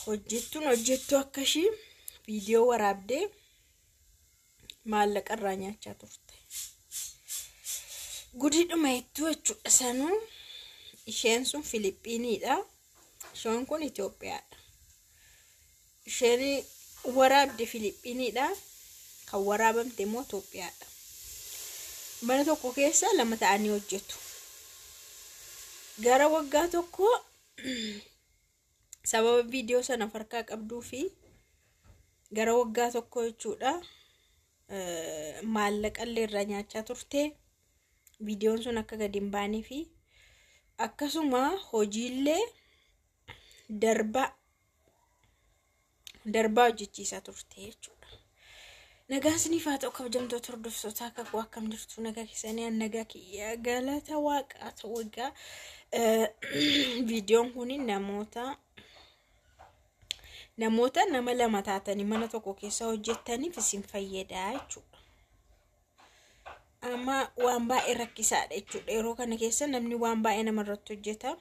hojjettu akkashii viidiyoo waraabdee maallaqa irraa nyaachaa turte. Gudidhuma hedduu jechuudha sanuu. Isheen sun Filiippiiniidha. Isheen kun Itoophiyaadha. Isheen waraabde Filiippiiniidha. Kan waraabamte immoo Itoophiyaadha. Mana tokko keessa lama ta'anii hojjetu. Gara waggaa tokko sababa viidiyoo sana farkaa qabduu fi gara waggaa tokko jechuudha maallaqa illee irraa nyaachaa turte. Viidiyoon sun akka gadi hin baanee fi akkasuma hojiillee darbaa hojjechiisaa turte jechuudha. Nagaan isiniif haa ta'u kabajamtoota hordoftootaa kakuu akkam jirtu nagaa keessanii nagaa kiyya galata waaqaa ta'u egaa viidiyoon kun nama lama taatanii mana tokko keessa hojjettaniif isin fayyada jechuudha. Amma waan baay'ee rakkisaadha jechuudha. Yeroo kana keessa namni waan baay'ee namarratti hojjeta.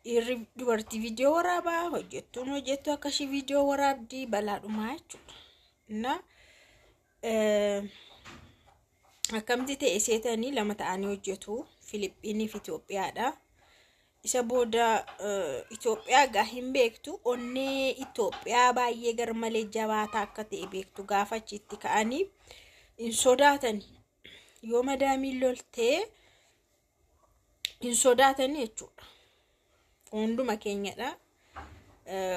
Irri dubartii viidiyoo waraabaa hojjettuun hojjettu akkashii viidiyoo waraabdii balaadhumaa jechuudha. Na akkamti ta'e seetanii lama ta'anii hojjetu. Filiippiinii fi Itoophiyaadha. Isa booda Itoophiyaa gaa hin beektu. Onnee Itoophiyaa baay'ee garmalee jabaataa akka ta'e beektu. Gaafa achitti ka'anii hin sodaatani. Yoo madaamiin loltee hin sodaatani jechuudha. Hunduma keenyadha.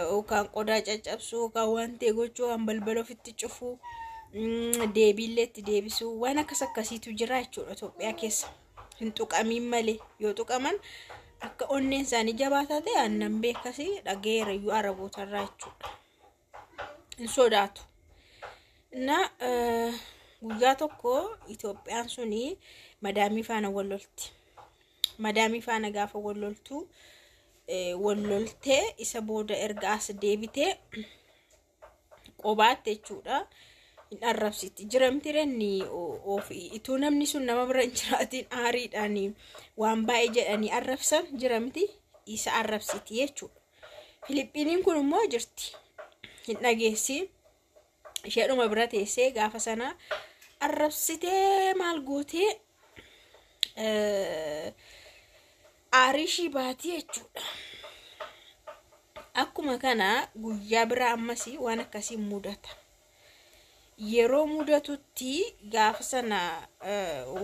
Yookaan qodaa caccabsuu yookaan waan ta'e gochuu waan balbala ofitti cufuu deebiillee itti deebisuu waan akkasiitu jira jechuudha Itoophiyaa keessa. Hin tuqamiin malee yoo tuqaman akka onneen isaanii jabaataa ta'e aannan beekasi dhageera iyyuu arabootarraa jechuudha. Hin sodaatu. Na guyyaa tokko Itoophiyaan suni madaamii faana wal lolti. Madaamii faana gaafa wal loltu walloltee isa booda erga as deebitee qobaatte jechuudha. Hin arrabsiti. Jiramti renni ituu namni sun nama bira hin jiraatiin aariidhaan waan baay'ee jedhanii arrabsan jiramti isa arrabsiti jechuudha. Filiippiiniin kun immoo jirti. Hin dhageessi. Isheedhuma bira teessee gaafa sana arrabsitee maal gootee aarishii baatii jechuudha. Akkuma kana guyyaa biraa ammasii waan akkasii mudata. Yeroo mudatutti gaafa sana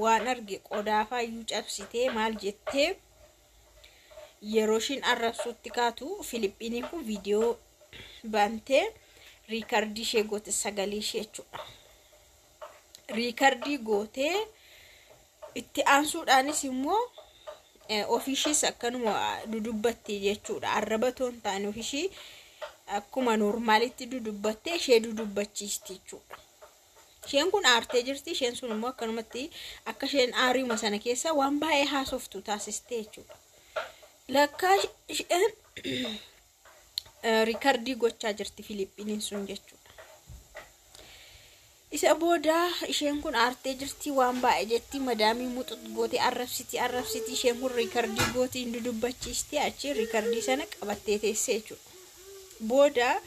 waan arge qodaa faayyuu cabsitee maal jettee yeroo ishiin arrabsuutti kaatu Filiippiiniin kun viidiyoo bantee riikardii ishee goote sagalee ishee jechuudha. Riikardii gootee itti aansuudhaanis immoo ofiishiis akkanuma dudubbatti jechuudha. Arrabatoon ta'an ofiishii akkuma normaalitti dudubbattee ishee dudubbachiisti jechuudha. Isheen kun aartee jirti. Isheen sun immoo akkanumatti akka isheen aariuma sana keessa waan baay'ee haasoftu taasiste jechuudha. Lakkaa isheen riikardii gochaa jirti Filiippiiniin sun jechuudha. Isa booda isheen kun aartee jirti waan baay'ee jetti madaamii muxut gootee arrabsiti isheen kun riikardii gootii dudubbachiisti achi riikardii sana qabattee teessee jechuudha. Booda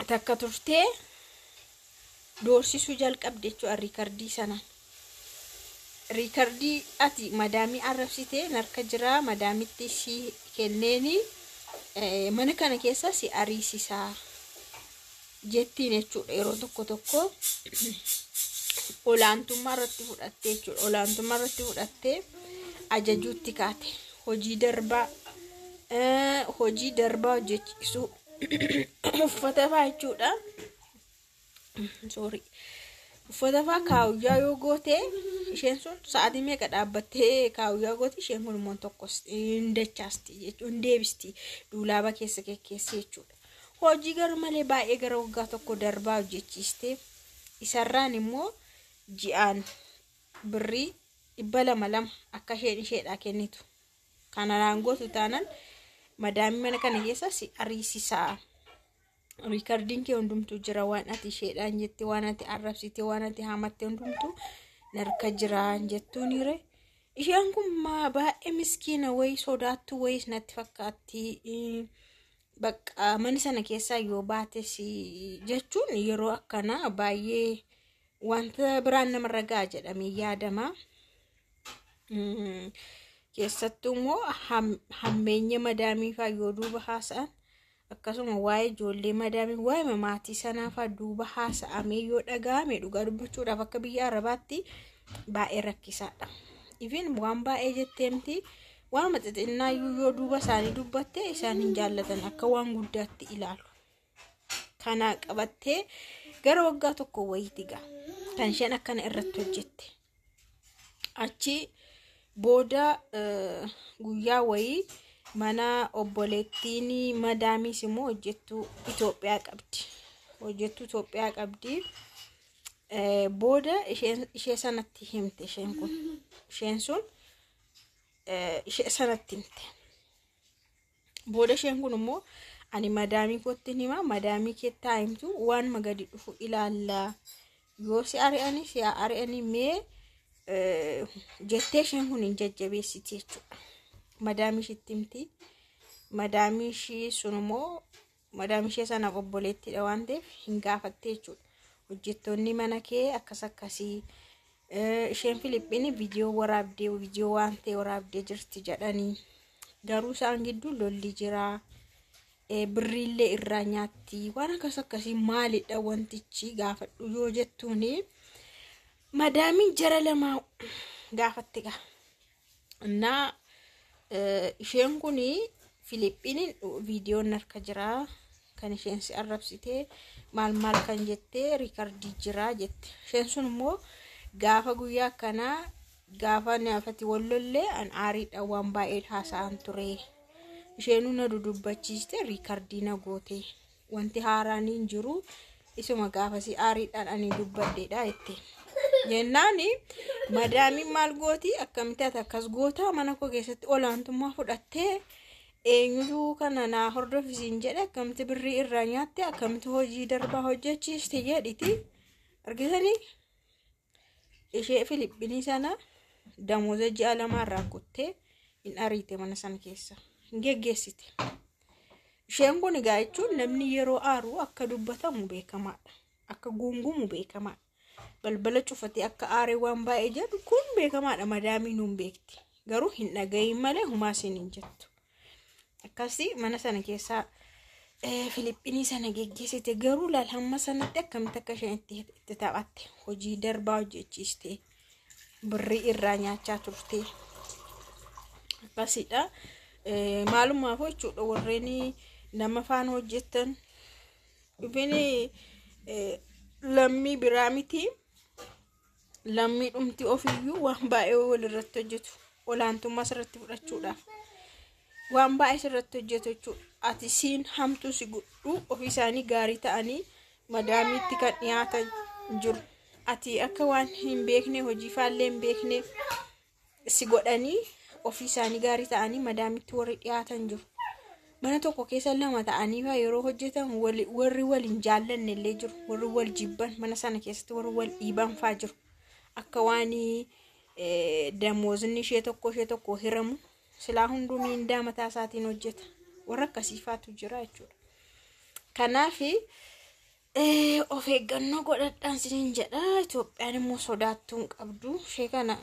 takka turtee doorsisuu jalqabde jechuudha riikardii sana. Riikardii ati madaamii arrabsitee narka jira madaamitti si kenneeni mana kana keessa si ariisisaa jettiin jechuudha. Yeroo tokko olaantummaa irratti fudhattee jechuudha. Olaantummaa irratti fudhattee ajajuutti kaate. Hojii darbaa hojjechiisuu uffata faa jechuudha. Uffata faa kaawuyyaa yoo goote isheen sun sa'aatii meeqa dhaabbattee kaawuyyaa goote isheen kun immoo tokkos hin dachaasti jechuudha. Hin deebisti duulaaba keessa jechuudha. Hojii garmalee baay'ee gara waggaa tokko darbaa hojjechiiste. Isarraan immoo ji'aan birrii 200 akka isheedhaa kennitu. Kanaraan gootu taanan madaamii mana kana keessa si ariisisaa. Riikardiin kee hundumtuu jira waan ati isheedhaan jette waan ati arrabsite waan ati hamatte hundumtuu narka jiraan jettuun hire. Isheen kun baay'ee miskiina wayi sodaattu wayi natti fakkaatti. bakka mana sana keessaa yoo baate si jechuun yeroo akkana baay'ee wanta biraan namarra ga'a jedhamee yaadama. Keessattuu immoo hammeenya madaamii fa'aa yoo duuba haasa'an akkasuma waa'ee ijoollee madaamii waa'ee maatii sanaa fa'aa duuba haasa'amee yoo dhaga'ame dhugaa dubbachuudhaaf akka biyya Arabaatti baay'ee rakkisaadha. Even waan baay'ee jetteemti waan xixinnaa yoo duuba isaanii dubbatte isaan hin jaallatan akka waan guddaatti ilaalu. Kana qabattee gara waggaa tokko wayiiti ga'a kan isheen akkana irratti hojjette. Achi booda guyyaa wayii mana obboleettiin madaamis immoo hojjettuu Itoophiyaa qabdi. Hojjettuu Itoophiyaa qabdi. Booda ishee sanatti himte isheen kun. Isheen sun ishee sanatti himte. Booda isheen kun immoo ani madaamii kootti hima madaamii keettaa himtu waan magadi dhufu ilaalla. Yoo si ari'anii mee jettee isheen kun hin jajjabeessiti jechuudha. Madaamii ishitti himti. Madaamii ishii sun immoo madaamii ishee sanaaf obboleettiidha waan ta'eef hin gaafatte jechuudha. Hojjettoonni mana kee akkas akkasii isheen Filiippiin viidiyoo waan ta'e waraabdee jirti jedhanii garuu isaan gidduu lolli jira. Birriillee irraa nyaatti waan akkas akkasii maalidha wantichi gaafadhu yoo jettuuni madaamiin jara lama gaafatte gaa. Innaa isheen kuni Filiippiin viidiyoon harka jira kan isheen si arrabsite maal kan jettee riikardii jira jette. Isheen sun immoo gaafa guyyaa kanaa gaafa naafati wallollee an aariidha waan baay'ee haasa'an ture. Isheen na dudubbachiiste riikardii na goote wanti haaraan hin jiru isuma gaafa si aariidhaan ani dubbadheedha jette. Jennaani madaamiin maal gooti akkamitti ati akkas goota mana koo keessatti olaantummaa fudhattee eenyutu kana naa hordofisiin jedhe akkamitti birrii irraa nyaatte akkamitti hojii darbaa hojjechiiste jedhiti argitanii. Ishee Filiippiinii sana damooza ji'a lamaarraa kuttee hin ariite mana sana keessa hin geggeessite. Isheen kun egaa jechuun namni yeroo aaru akka dubbatamu beekamaadha. Akka guungumu beekamaadha. Balbala cufatee akka aaree waan baay'ee jedhu kun beekamaadha. Madaamiin hin beekti. Garuu hin dhagayin malee humaasiin hin jettu. Akkasii mana sana keessaa Filiippiinii sana geggeessite garuu laal hamma sanatti akkamitti akka isheen itti taphatte hojii darbaa hojjechiiste birrii irraa nyaachaa turte. Akkasiidha. Maalumaaf jechuudha warreen nama faana hojjettan dhufanii lammii biraa miti lammii dhumti ofiyyuu waan baay'ee walirratti hojjetu olaantummaa irratti fudhachuudhaaf waan baay'ee irratti hojjetu jechuudha. Ati siin hamtuu si godhu ofii isaanii gaarii ta'anii madaamiitti kan dhiyaatan jiru. Ati akka waan hin beekne hojii faallee hin beekne si godhanii ofii isaanii gaarii ta'anii madaamiitti warri dhiyaatan jiru. Mana tokko keessa lama ta'anii yeroo hojjetan warri wal hin jaallanne illee jiru. Warri wal jibban mana sana keessatti warri wal dhiiban fa'aa jiru. Akka waan damoozni ishee tokko hiramu silaa hunduu miindaa mataa isaatiin hojjeta. Warra akkasiifaatu jira jechuudha. Kanaaf of eeggannoo godhadhaan siniin jedha. Itoophiyaan immoo sodaattuun qabdu. Ishee kana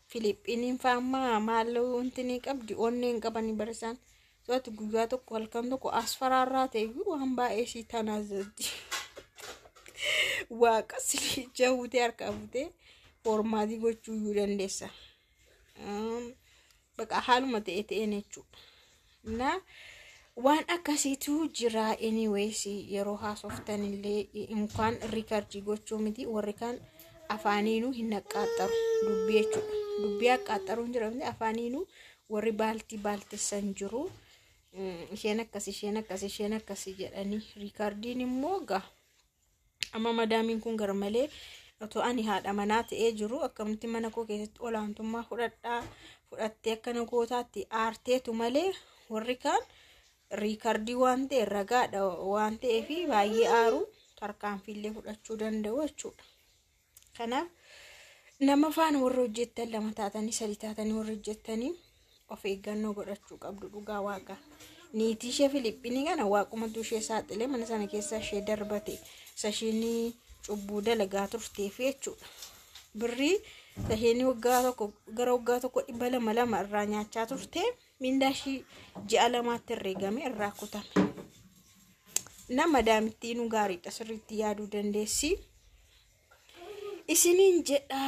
Filiippiiniin fa'aa maal wanti ni qabdi onneen qabanii barisaan. Sooti guyyaa tokko halkan tokko as faraarraa ta'e waan baay'ee si tanaazatti. Waaqa si jawwutee harka butee formaatii gochuu iyyuu dandeessa. Baqa haaluma ta'een jechuudha. Na waan akkasiitu jira. Anyways yeroo haasoftan illee inkaan riikardii gochuu miti warri kan afaaniinuu hin naqaaxaru dubbii jechuudha. Dubbii akkaaxaruun jira miti afaaniinuu warri baaltessan jiru. Isheen akkasii jedhanii riikardiin immoo gaa amma madaamiin kun gar malee otoo ani haadha manaa ta'ee jiru akkamitti mana koo keessatti olaantummaa fudhattee akkana gootaatti aarteetu malee warri kaan riikardii waan ta'e ragaadha waan ta'eef baay'ee aaru tarkaanfiillee fudhachuu danda'u jechuudha. Kanaaf nama faana warra hojjettan lama taatanii sadii taatanii warra hojjettanii of eeggannoo godhachuu qabdu dhugaa waaqa. niitii ishee Filiippiinii kana waaqumatu ishee saaxilee mana sana keessa ishee darbate sashini cubbuu dalagaa turteef jechuudha. Birrii sashini waggaa tokko gara waggaa tokko 200 irraa nyaachaa turte mindaa ishii ji'a lamaatti herreegame irraa kutame. Nama daamittiin nu gaariidha sirriitti yaaduu dandeessi. Isiniin jedha.